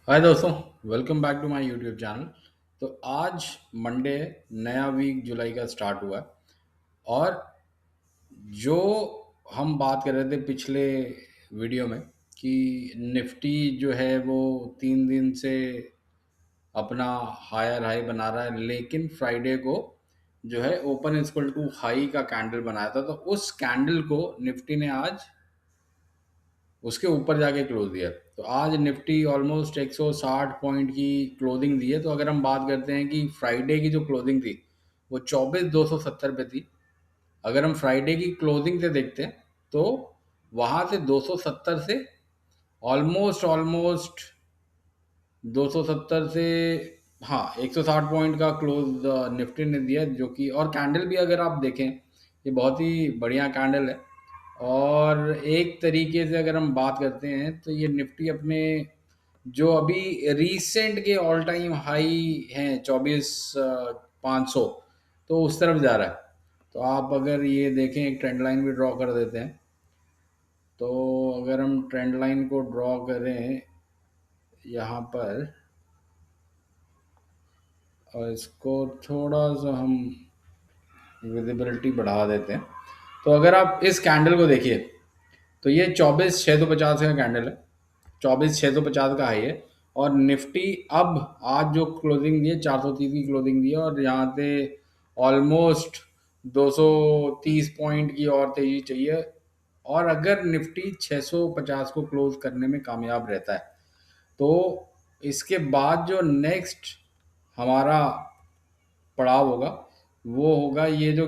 हाय दोस्तों, welcome back to my YouTube channel. तो आज मंडे, नया वीक जुलाई का स्टार्ट हुआ है। और जो हम बात कर रहे थे पिछले वीडियो में कि निफ्टी जो है वो 3 दिन से अपना हायर हाई बना रहा है, लेकिन फ्राइडे को जो है ओपन इक्वल टू हाई का कैंडल बनाया था। तो उस कैंडल को निफ्टी ने आज उसके ऊपर जाके क्लोज दिया। तो आज निफ्टी ऑलमोस्ट 160 पॉइंट की क्लोजिंग दी है। तो अगर हम बात करते हैं कि फ्राइडे की जो क्लोजिंग थी वो 24,270 पे थी। अगर हम फ्राइडे की क्लोजिंग से देखते हैं तो वहां से 270 से ऑलमोस्ट ऑलमोस्ट 270 से, हाँ, 160 पॉइंट का क्लोज निफ्टी ने दिया, जो कि और कैंडल भी अगर आप देखें ये बहुत ही बढ़िया कैंडल है। और एक तरीके से अगर हम बात करते हैं तो ये निफ्टी अपने जो अभी रीसेंट के ऑल टाइम हाई हैं 24,500, तो उस तरफ जा रहा है। तो आप अगर ये देखें, एक ट्रेंड लाइन भी ड्रॉ कर देते हैं। तो अगर हम ट्रेंड लाइन को ड्रॉ करें यहाँ पर और इसको थोड़ा सा हम विजिबिलिटी बढ़ा देते हैं, तो अगर आप इस कैंडल को देखिए तो ये 24,650 का कैंडल है, 24,650 का हाई है। और निफ्टी अब आज जो क्लोजिंग दी है 430 की क्लोजिंग दी है, और यहाँ से ऑलमोस्ट 230 पॉइंट की और तेजी चाहिए। और अगर निफ्टी 650 को क्लोज करने में कामयाब रहता है तो इसके बाद जो नेक्स्ट हमारा पड़ाव होगा वो होगा ये जो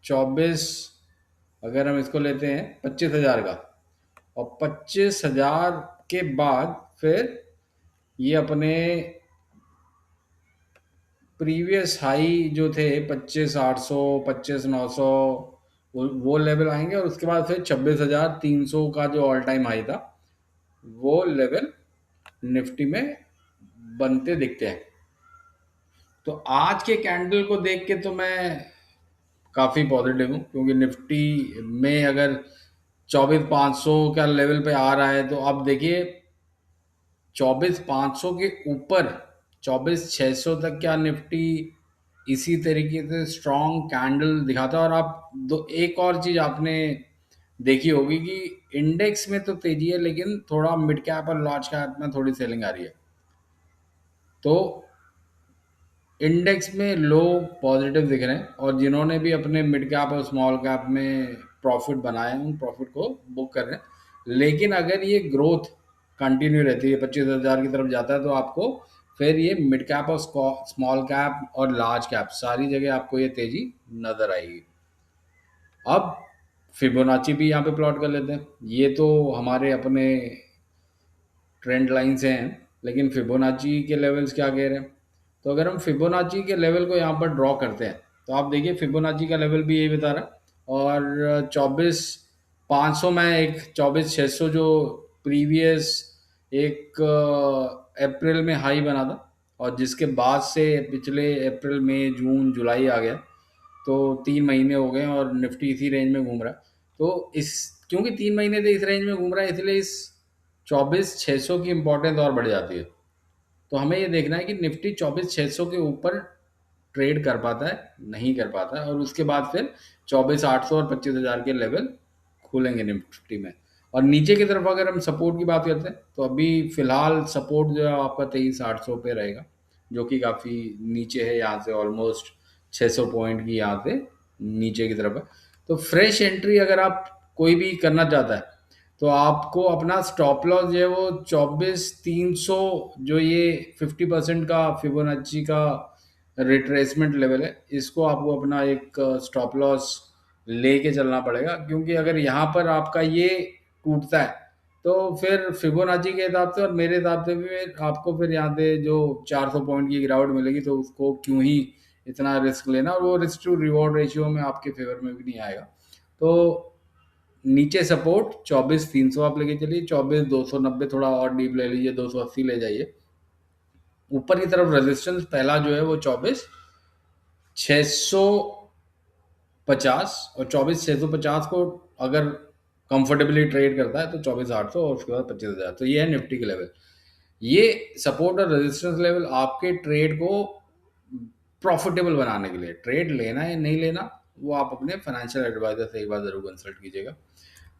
24, अगर हम इसको लेते हैं 25,000 का, और 25,000 के बाद फिर ये अपने प्रीवियस हाई जो थे 25,800, 25,900, वो लेवल आएंगे। और उसके बाद फिर 26,300 का जो ऑल टाइम हाई था वो लेवल निफ्टी में बनते दिखते हैं। तो आज के कैंडल को देख के तो मैं काफ़ी पॉजिटिव हूँ, क्योंकि निफ्टी में अगर 24,500 का लेवल पे आ रहा है तो अब देखिए 24,500 के ऊपर 24,600 तक क्या निफ्टी इसी तरीके से स्ट्रॉन्ग कैंडल दिखाता है। और आप दो एक और चीज़ आपने देखी होगी कि इंडेक्स में तो तेजी है, लेकिन थोड़ा मिड कैप और लार्ज कैप में थोड़ी सेलिंग आ रही है। तो इंडेक्स में लोग पॉजिटिव दिख रहे हैं, और जिन्होंने भी अपने मिड कैप और स्मॉल कैप में प्रॉफिट बनाए हैं उन प्रॉफिट को बुक कर रहे हैं। लेकिन अगर ये ग्रोथ कंटिन्यू रहती है, 25,000 की तरफ जाता है, तो आपको फिर ये मिड कैप और स्मॉल कैप और लार्ज कैप सारी जगह आपको ये तेजी नजर आएगी। अब फिबोनाची भी यहाँ पे प्लॉट कर लेते हैं। ये तो हमारे अपने ट्रेंड लाइन से हैं, लेकिन फिबोनाची के लेवल्स क्या कह रहे हैं। तो अगर हम फिबोनाची के लेवल को यहाँ पर ड्रॉ करते हैं तो आप देखिए फिबोनाची का लेवल भी यही बता रहा है। और 24,500 में एक 24,600 जो प्रीवियस एक अप्रैल में हाई बना था, और जिसके बाद से पिछले अप्रैल मई जून जुलाई आ गया, तो 3 महीने हो गए और निफ्टी इसी रेंज में घूम रहा है। तो इस क्योंकि 3 महीने से इस रेंज में घूम रहा है, इसलिए इस 24,600 की इम्पोर्टेंस और बढ़ जाती है। तो हमें ये देखना है कि निफ्टी 24,600 के ऊपर ट्रेड कर पाता है, नहीं कर पाता है, और उसके बाद फिर 24,800 और 25,000 के लेवल खुलेंगे निफ्टी में। और नीचे की तरफ अगर हम सपोर्ट की बात करते हैं तो अभी फिलहाल सपोर्ट जो है आपका 23,800 पे रहेगा, जो कि काफ़ी नीचे है, यहाँ से ऑलमोस्ट 600 पॉइंट की यहाँ से नीचे की तरफ है। तो फ्रेश एंट्री अगर आप कोई भी करना चाहता है तो आपको अपना स्टॉप लॉस जो है वो 24,300, जो ये 50% का फिबोनाची का रिट्रेसमेंट लेवल है, इसको आपको अपना एक स्टॉप लॉस लेके चलना पड़ेगा। क्योंकि अगर यहाँ पर आपका ये टूटता है तो फिर फिबोनाची के हिसाब से और मेरे हिसाब से भी आपको फिर यहाँ से जो 400 पॉइंट की गिरावट मिलेगी, तो उसको क्यों ही इतना रिस्क लेना, और वो रिस्क टू रिवॉर्ड रेशियो में आपके फेवर में भी नहीं आएगा। तो नीचे सपोर्ट 24,300 आप लेके चलिए, 24,290 थोड़ा और डीप ले लीजिए, 280 ले जाइए। ऊपर की तरफ रेजिस्टेंस पहला जो है वो 24,650, और 24,650 को अगर कंफर्टेबली ट्रेड करता है तो 24,800, और उसके बाद 25,000। तो ये है निफ्टी के लेवल। ये सपोर्ट और रेजिस्टेंस लेवल आपके ट्रेड को प्रॉफिटेबल बनाने के लिए, ट्रेड लेना या नहीं लेना वो आप अपने फाइनेंशियल एडवाइजर से एक बार ज़रूर कंसल्ट कीजिएगा।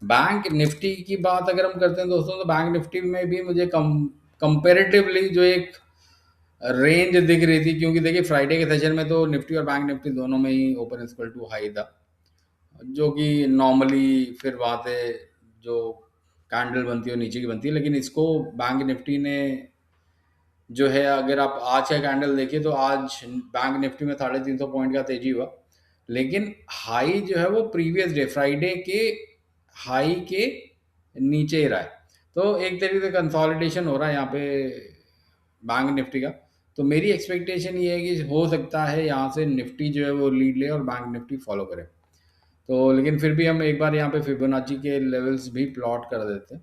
बैंक निफ्टी की बात अगर हम करते हैं दोस्तों, तो बैंक निफ्टी में भी मुझे कंपेरेटिवली जो एक रेंज दिख रही थी, क्योंकि देखिए फ्राइडे के सेशन में तो निफ्टी और बैंक निफ्टी दोनों में ही ओपन इक्वल टू हाई था, जो कि नॉर्मली फिर बात है, जो कैंडल बनती है वो नीचे की बनती है, लेकिन इसको बैंक निफ्टी ने जो है, अगर आप आज का कैंडल देखिए तो आज बैंक निफ्टी में 350 पॉइंट का तेजी हुआ, लेकिन हाई जो है वो प्रीवियस डे फ्राइडे के हाई के नीचे ही रहा है। तो एक तरीके से कंसोलिडेशन हो रहा है यहाँ पे बैंक निफ्टी का। तो मेरी एक्सपेक्टेशन ये है कि हो सकता है यहाँ से निफ्टी जो है वो लीड ले और बैंक निफ्टी फॉलो करे। तो लेकिन फिर भी हम एक बार यहाँ पे फिबोनाची के लेवल्स भी प्लॉट कर देते हैं।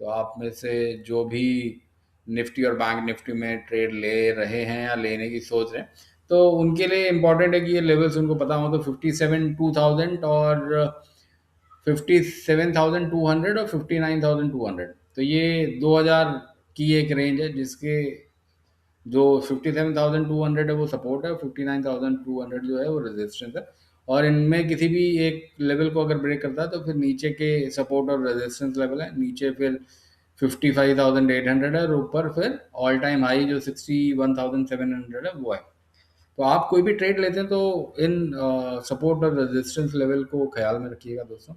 तो आप में से जो भी निफ्टी और बैंक निफ्टी में ट्रेड ले रहे हैं या लेने की सोच रहे हैं, तो उनके लिए इम्पोर्टेंट है कि ये लेवल्स उनको पता हो। तो 57,200 और 57,200 और 59,200, तो ये 2000 की एक रेंज है, जिसके जो 57,200 है वो सपोर्ट है, 59,200 जो है वो रेजिस्टेंस है। और इनमें किसी भी एक लेवल को अगर ब्रेक करता है तो फिर नीचे के सपोर्ट और रेजिस्टेंस लेवल है, नीचे फिर 55,800 है और ऊपर फिर ऑल टाइम हाई जो 61,700 है वो है। तो आप कोई भी ट्रेड लेते हैं तो इन सपोर्ट और रेजिस्टेंस लेवल को ख्याल में रखिएगा दोस्तों।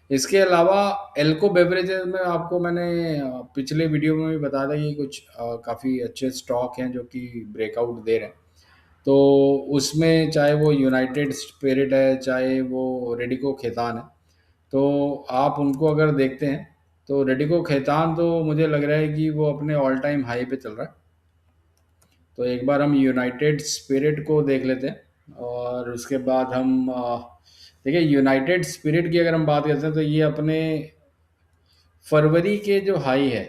इसके अलावा एल्को बेवरेजेस में आपको मैंने पिछले वीडियो में भी बताया था कि कुछ काफ़ी अच्छे स्टॉक हैं जो कि ब्रेकआउट दे रहे हैं। तो उसमें चाहे वो यूनाइटेड स्पिरिट है, चाहे वो रेडिको खेतान है, तो आप उनको अगर देखते हैं तो रेडिको खेतान तो मुझे लग रहा है कि वो अपने ऑल टाइम हाई पे चल रहा है। तो एक बार हम यूनाइटेड स्पिरिट को देख लेते हैं और उसके बाद हम देखिए यूनाइटेड स्पिरिट की अगर हम बात करते हैं तो ये अपने फरवरी के जो हाई है,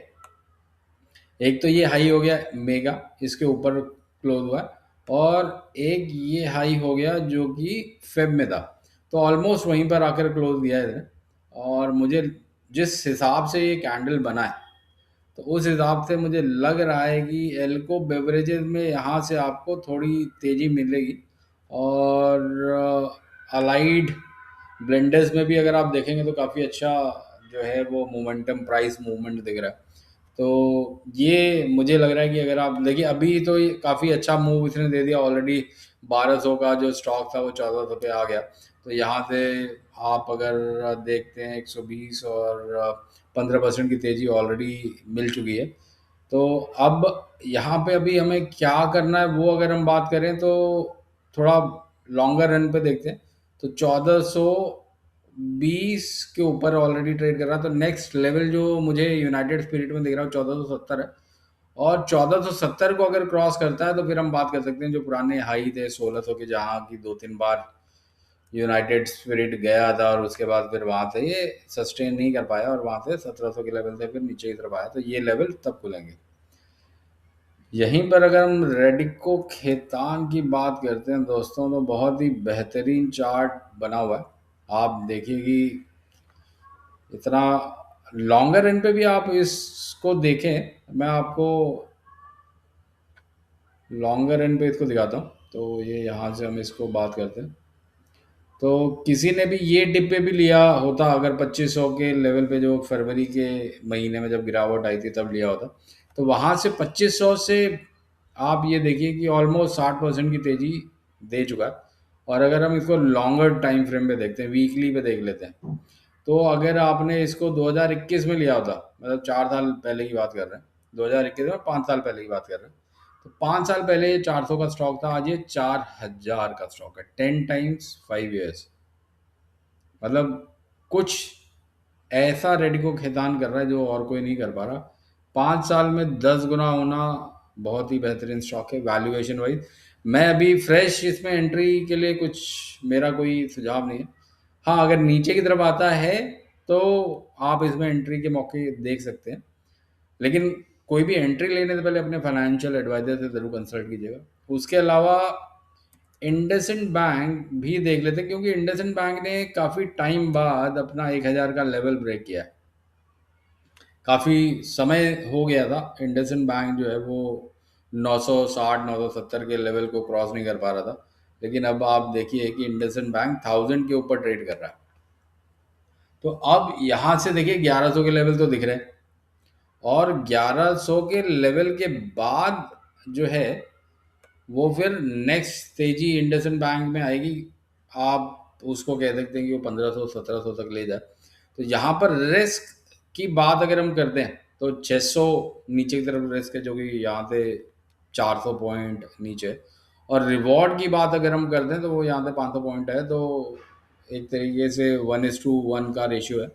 एक तो ये हाई हो गया मेगा, इसके ऊपर क्लोज हुआ है, और एक ये हाई हो गया जो कि फेब में था, तो ऑलमोस्ट वहीं पर आकर क्लोज दिया है इसने। और मुझे जिस हिसाब से ये कैंडल बना है, तो उस हिसाब से मुझे लग रहा है कि एल्को बेवरेजेस में यहाँ से आपको थोड़ी तेज़ी मिलेगी। और अलाइड ब्लेंडर्स में भी अगर आप देखेंगे तो काफ़ी अच्छा जो है वो मोमेंटम, प्राइस मूवमेंट दिख रहा है। तो ये मुझे लग रहा है कि अगर आप देखिए अभी तो ये काफ़ी अच्छा मूव इसने दे दिया ऑलरेडी। 1200 का जो स्टॉक था वो 1400 पे आ गया। तो यहाँ से आप अगर देखते हैं 120 और 15% की तेज़ी ऑलरेडी मिल चुकी है। तो अब यहाँ पे अभी हमें क्या करना है वो अगर हम बात करें तो थोड़ा लॉन्गर रन पे देखते हैं। तो 1420 के ऊपर ऑलरेडी ट्रेड कर रहा है, तो नेक्स्ट लेवल जो मुझे यूनाइटेड स्पिरिट में दिख रहा है 1470 है। और 1470 को अगर क्रॉस करता है तो फिर हम बात कर सकते हैं जो पुराने हाई थे 1600 के, जहाँ की 2-3 बार यूनाइटेड स्पिरिट गया था और उसके बाद फिर वहां से ये सस्टेन नहीं कर पाया और वहां से 1700 के लेवल से फिर नीचे की तरफ आया, तो ये लेवल तब खुलेंगे। यहीं पर अगर हम रेडिको खेतान की बात करते हैं दोस्तों, तो बहुत ही बेहतरीन चार्ट बना हुआ है। आप देखिए कि इतना लॉन्गर रन पे भी आप इसको देखें, मैं आपको लॉन्गर रन पे इसको दिखाता हूँ। तो ये यहाँ से हम इसको बात करते हैं, तो किसी ने भी ये डिप पे भी लिया होता अगर 2500 के लेवल पे, जो फरवरी के महीने में जब गिरावट आई थी तब लिया होता, तो वहां से 2500 से आप ये देखिए कि ऑलमोस्ट 60% की तेजी दे चुका है। और अगर हम इसको लॉन्गर टाइम फ्रेम पे देखते हैं, वीकली पे देख लेते हैं, तो अगर आपने इसको 2021 में लिया होता, मतलब 4 साल पहले की बात कर रहे हैं, 2021 में 5 साल पहले की बात कर रहे हैं, तो 5 साल पहले ये 400 का स्टॉक था, आज ये 4000 का स्टॉक है। 10 टाइम्स 5 ईयर्स, मतलब कुछ ऐसा रेडिको खेतान कर रहा है जो और कोई नहीं कर पा रहा। 5 साल में 10 गुना होना बहुत ही बेहतरीन स्टॉक है वैल्यूएशन वाइज। मैं अभी फ्रेश इसमें एंट्री के लिए कुछ मेरा कोई सुझाव नहीं है। हाँ, अगर नीचे की तरफ आता है तो आप इसमें एंट्री के मौके देख सकते हैं, लेकिन कोई भी एंट्री लेने से पहले अपने फाइनेंशियल एडवाइजर से ज़रूर कंसल्ट कीजिएगा। उसके अलावा इंडसइंड बैंक भी देख लेते हैं, क्योंकि इंडसइंड बैंक ने काफ़ी टाइम बाद अपना 1000 का लेवल ब्रेक किया है। काफ़ी समय हो गया था, इंडसइंड बैंक जो है वो 960 970 के लेवल को क्रॉस नहीं कर पा रहा था। लेकिन अब आप देखिए कि इंडसइंड बैंक 1000 के ऊपर ट्रेड कर रहा है। तो अब यहाँ से देखिए 1100 के लेवल तो दिख रहे हैं, और 1100 के लेवल के बाद जो है वो फिर नेक्स्ट तेजी इंडसइंड बैंक में आएगी। आप उसको कह सकते हैं कि वो 1500 1700 तक ले जाए। तो यहाँ पर रिस्क की बात अगर हम करते हैं तो 600 नीचे की तरफ रिस्क है, जो कि यहाँ से 400 पॉइंट नीचे है। और रिवॉर्ड की बात अगर हम करते हैं तो वो यहाँ से 500 पॉइंट है। तो एक तरीके से 1:1 का रेशियो है।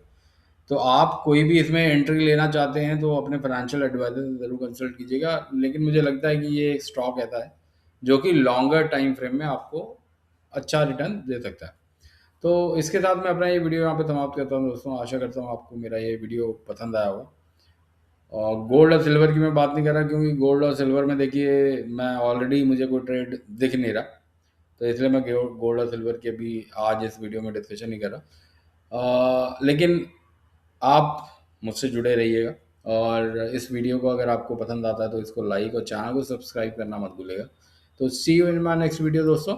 तो आप कोई भी इसमें एंट्री लेना चाहते हैं तो अपने फाइनेंशियल एडवाइजर से ज़रूर कंसल्ट कीजिएगा। लेकिन मुझे लगता है कि ये एक स्टॉक ऐसा है जो कि लॉन्गर टाइम फ्रेम में आपको अच्छा रिटर्न दे सकता है। तो इसके साथ मैं अपना ये वीडियो यहाँ पे समाप्त करता हूँ दोस्तों। आशा करता हूँ आपको मेरा ये वीडियो पसंद आया होगा। और गोल्ड और सिल्वर की मैं बात नहीं कर रहा, क्योंकि गोल्ड और सिल्वर में देखिए मैं ऑलरेडी मुझे कोई ट्रेड दिख नहीं रहा। तो इसलिए मैं गोल्ड और सिल्वर के भी आज इस वीडियो में डिस्कशन नहीं कर रहा। लेकिन आप मुझसे जुड़े रहिएगा, और इस वीडियो को अगर आपको पसंद आता है तो इसको लाइक और चैनल को सब्सक्राइब करना मत भूलिएगा। तो see you in my next video दोस्तों।